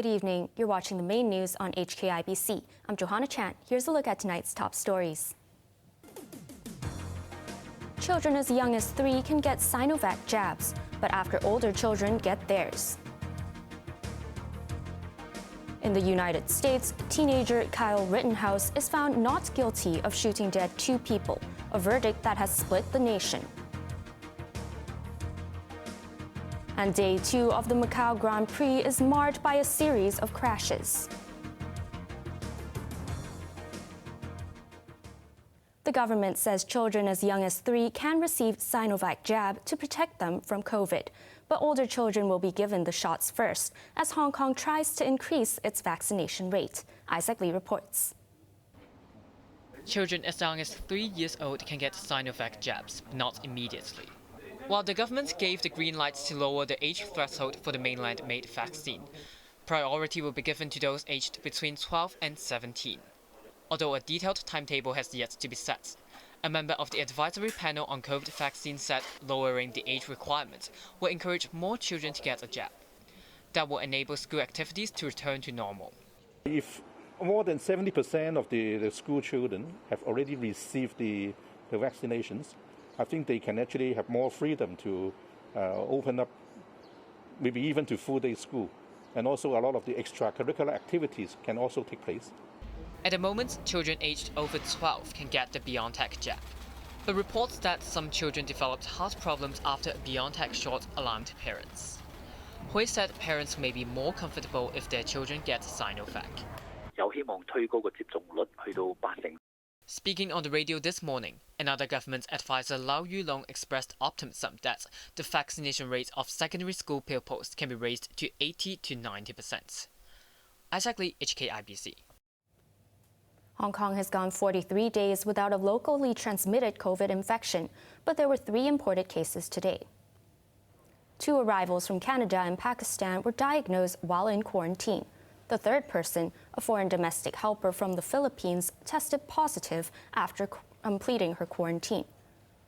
Good evening. You're watching the main news on HKIBC. I'm Johanna Chan. Here's a look at tonight's top stories. Children as young as 3 can get Sinovac jabs, but after older children get theirs. In the United States, teenager Kyle Rittenhouse is found not guilty of shooting dead 2 people, a verdict that has split the nation. And day 2 of the Macau Grand Prix is marred by a series of crashes. The government says children as young as 3 can receive Sinovac jab to protect them from COVID. But older children will be given the shots first, as Hong Kong tries to increase its vaccination rate. Isaac Lee reports. Children as young as 3 years old can get Sinovac jabs, but not immediately. While the government gave the green light to lower the age threshold for the mainland-made vaccine, priority will be given to those aged between 12 and 17. Although a detailed timetable has yet to be set, a member of the advisory panel on COVID vaccine said lowering the age requirement will encourage more children to get a jab. That will enable school activities to return to normal. If more than 70% of the school children have already received the vaccinations, I think they can actually have more freedom to open up, maybe even to full-day school. And also a lot of the extracurricular activities can also take place. At the moment, children aged over 12 can get the BioNTech jab. But reports that some children developed heart problems after a BioNTech shot alarmed parents. Hui said parents may be more comfortable if their children get Sinovac. Speaking on the radio this morning, another government advisor Lau Yulong expressed optimism that the vaccination rate of secondary school pupils can be raised to 80 to 90%. Isaac Lee, HKIBC. Hong Kong has gone 43 days without a locally transmitted COVID infection, but there were 3 imported cases today. 2 arrivals from Canada and Pakistan were diagnosed while in quarantine. The third person, a foreign domestic helper from the Philippines, tested positive after completing her quarantine.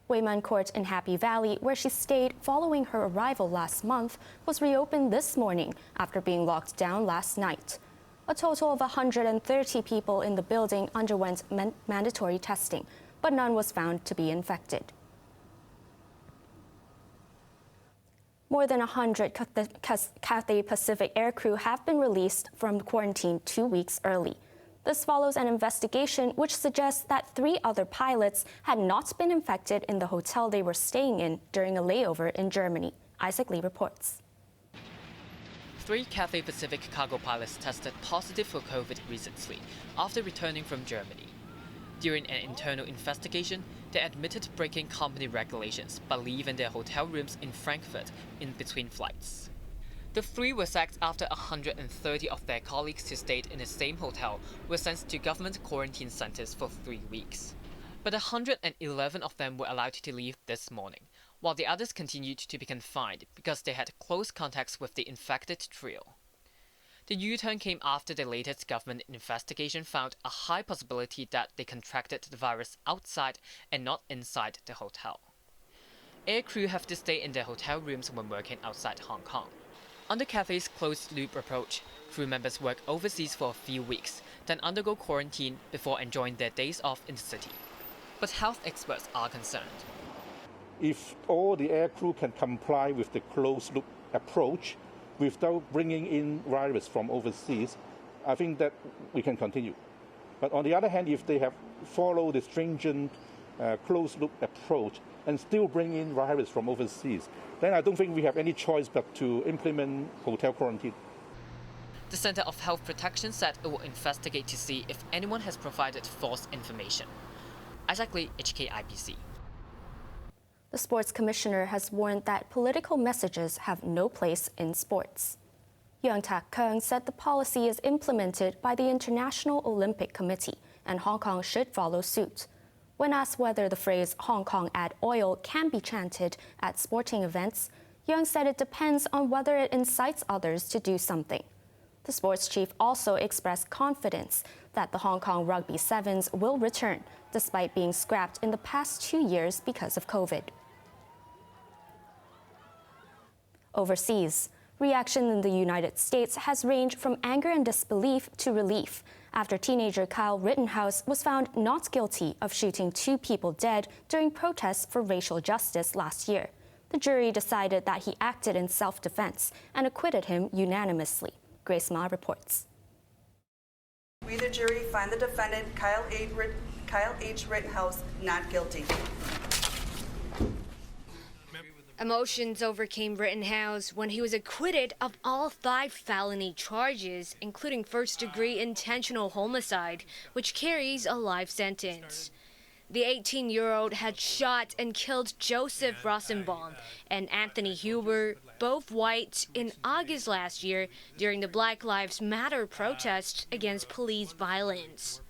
Wei Man Court in Happy Valley, where she stayed following her arrival last month, was reopened this morning after being locked down last night. A total of 130 people in the building underwent mandatory testing, but none was found to be infected. More than 100 Cathay Pacific aircrew have been released from quarantine 2 weeks early. This follows an investigation which suggests that 3 other pilots had not been infected in the hotel they were staying in during a layover in Germany. Isaac Lee reports. 3 Cathay Pacific cargo pilots tested positive for COVID recently after returning from Germany. During an internal investigation, they admitted breaking company regulations by leaving their hotel rooms in Frankfurt in between flights. The 3 were sacked after 130 of their colleagues who stayed in the same hotel were sent to government quarantine centers for 3 weeks. But 111 of them were allowed to leave this morning, while the others continued to be confined because they had close contacts with the infected trio. The U-turn came after the latest government investigation found a high possibility that they contracted the virus outside and not inside the hotel. Aircrew have to stay in their hotel rooms when working outside Hong Kong. Under Cathay's closed-loop approach, crew members work overseas for a few weeks, then undergo quarantine before enjoying their days off in the city. But health experts are concerned. If all the aircrew can comply with the closed-loop approach without bringing in virus from overseas, I think that we can continue. But on the other hand, if they have followed the stringent closed-loop approach and still bring in virus from overseas, then I don't think we have any choice but to implement hotel quarantine. The Center of Health Protection said it will investigate to see if anyone has provided false information. Isaac Lee, HKIBC. The sports commissioner has warned that political messages have no place in sports. Yeung Tak Keung said the policy is implemented by the International Olympic Committee and Hong Kong should follow suit. When asked whether the phrase "Hong Kong add oil" can be chanted at sporting events, Yeung said it depends on whether it incites others to do something. The sports chief also expressed confidence that the Hong Kong Rugby Sevens will return, despite being scrapped in the past 2 years because of COVID. Overseas, Reaction in the United States has ranged from anger and disbelief to relief after teenager Kyle Rittenhouse was found not guilty of shooting 2 people dead during protests for racial justice last year. The jury decided that he acted in self-defense and acquitted him unanimously. Grace Ma reports. We, the jury, find the defendant, Kyle H. Rittenhouse, not guilty. Emotions overcame Rittenhouse when he was acquitted of all 5 felony charges, including first-degree intentional homicide, which carries a life sentence. The 18-year-old had shot and killed Joseph Rosenbaum and Anthony Huber, both whites, in August last year during the Black Lives Matter protests against police violence.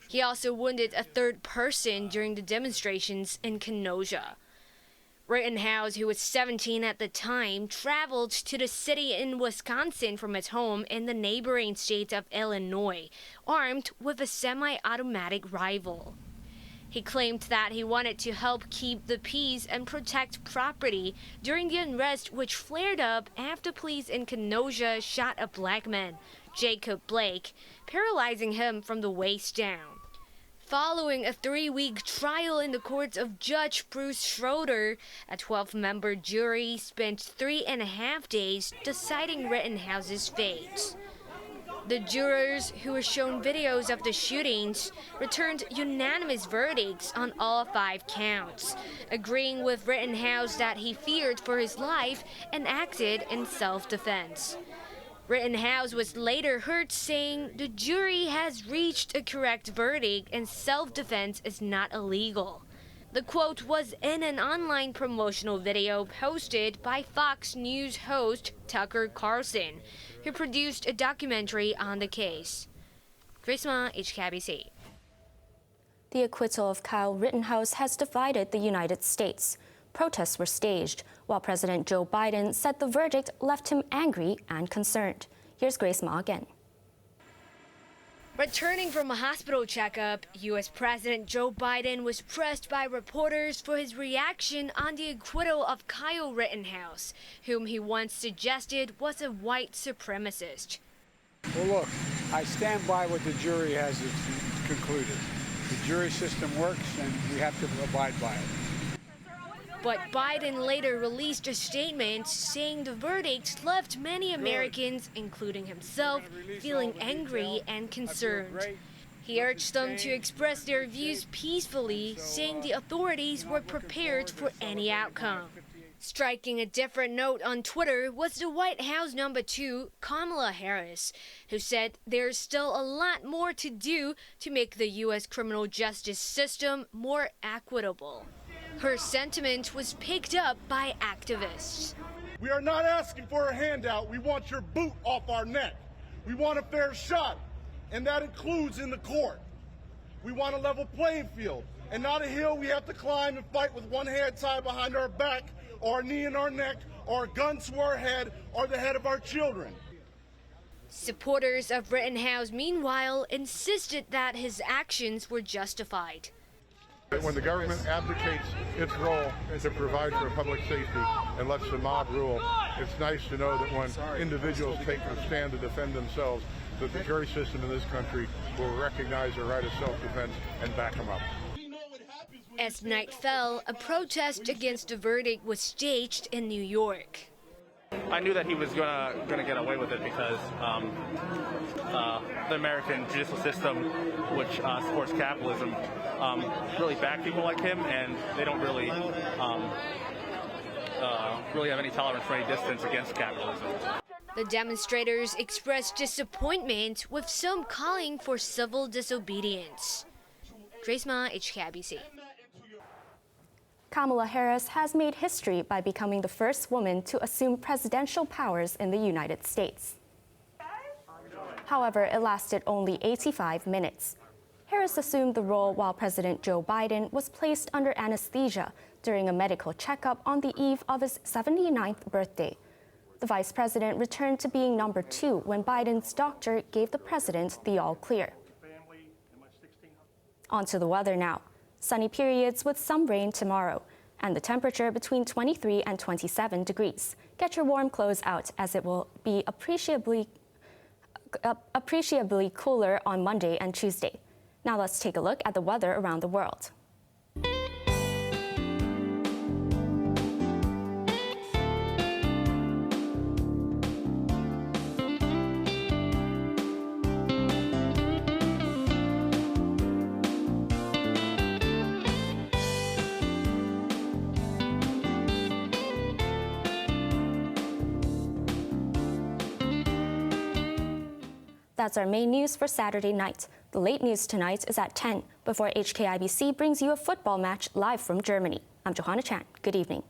He also wounded a 3rd person during the demonstrations in Kenosha. Rittenhouse, who was 17 at the time, traveled to the city in Wisconsin from his home in the neighboring state of Illinois, armed with a semi-automatic rifle. He claimed that he wanted to help keep the peace and protect property during the unrest which flared up after police in Kenosha shot a black man, Jacob Blake, paralyzing him from the waist down. Following a 3-week trial in the courts of Judge Bruce Schroeder, a 12-member jury spent 3.5 days deciding Rittenhouse's fate. The jurors, who were shown videos of the shootings, returned unanimous verdicts on all 5 counts, agreeing with Rittenhouse that he feared for his life and acted in self-defense. Rittenhouse was later heard saying the jury has reached a correct verdict and self-defense is not illegal. The quote was in an online promotional video posted by Fox News host Tucker Carlson, who produced a documentary on the case. Grace Ma, HKIBC. The acquittal of Kyle Rittenhouse has divided the United States. Protests were staged, while President Joe Biden said the verdict left him angry and concerned. Here's Grace Ma again. Returning from a hospital checkup, U.S. President Joe Biden was pressed by reporters for his reaction on the acquittal of Kyle Rittenhouse, whom he once suggested was a white supremacist. Well, look, I stand by what the jury has concluded. The jury system works, and we have to abide by it. But Biden later released a statement saying the verdict left many Americans, including himself, feeling angry and concerned. He urged them to express their views peacefully, saying the authorities were prepared for any outcome. Striking a different note on Twitter was the White House number 2, Kamala Harris, who said there's still a lot more to do to make the U.S. criminal justice system more equitable. Her sentiment was picked up by activists. We are not asking for a handout. We want your boot off our neck. We want a fair shot, and that includes in the court. We want a level playing field, and not a hill we have to climb and fight with one hand tied behind our back, or a knee in our neck, or a gun to our head, or the head of our children. Supporters of Rittenhouse, meanwhile, insisted that his actions were justified. When the government abdicates its role to provide for public safety and lets the mob rule, it's nice to know that when individuals take a stand to defend themselves, that the jury system in this country will recognize their right of self-defense and back them up. As night fell, a protest against the verdict was staged in New York. I knew that he was gonna get away with it because the American judicial system, which supports capitalism, really back people like him, and they don't really have any tolerance for any distance against capitalism. The demonstrators expressed disappointment, with some calling for civil disobedience. Grace Ma, HKIBC. Kamala Harris has made history by becoming the first woman to assume presidential powers in the United States. However, it lasted only 85 minutes. Harris assumed the role while President Joe Biden was placed under anesthesia during a medical checkup on the eve of his 79th birthday. The vice president returned to being number 2 when Biden's doctor gave the president the all clear. On to the weather now. Sunny periods with some rain tomorrow. and the temperature between 23 and 27 degrees. Get your warm clothes out as it will be appreciably cooler on Monday and Tuesday. Now let's take a look at the weather around the world. That's our main news for Saturday night. The late news tonight is at 10 before HKIBC brings you a football match live from Germany. I'm Johanna. Good evening.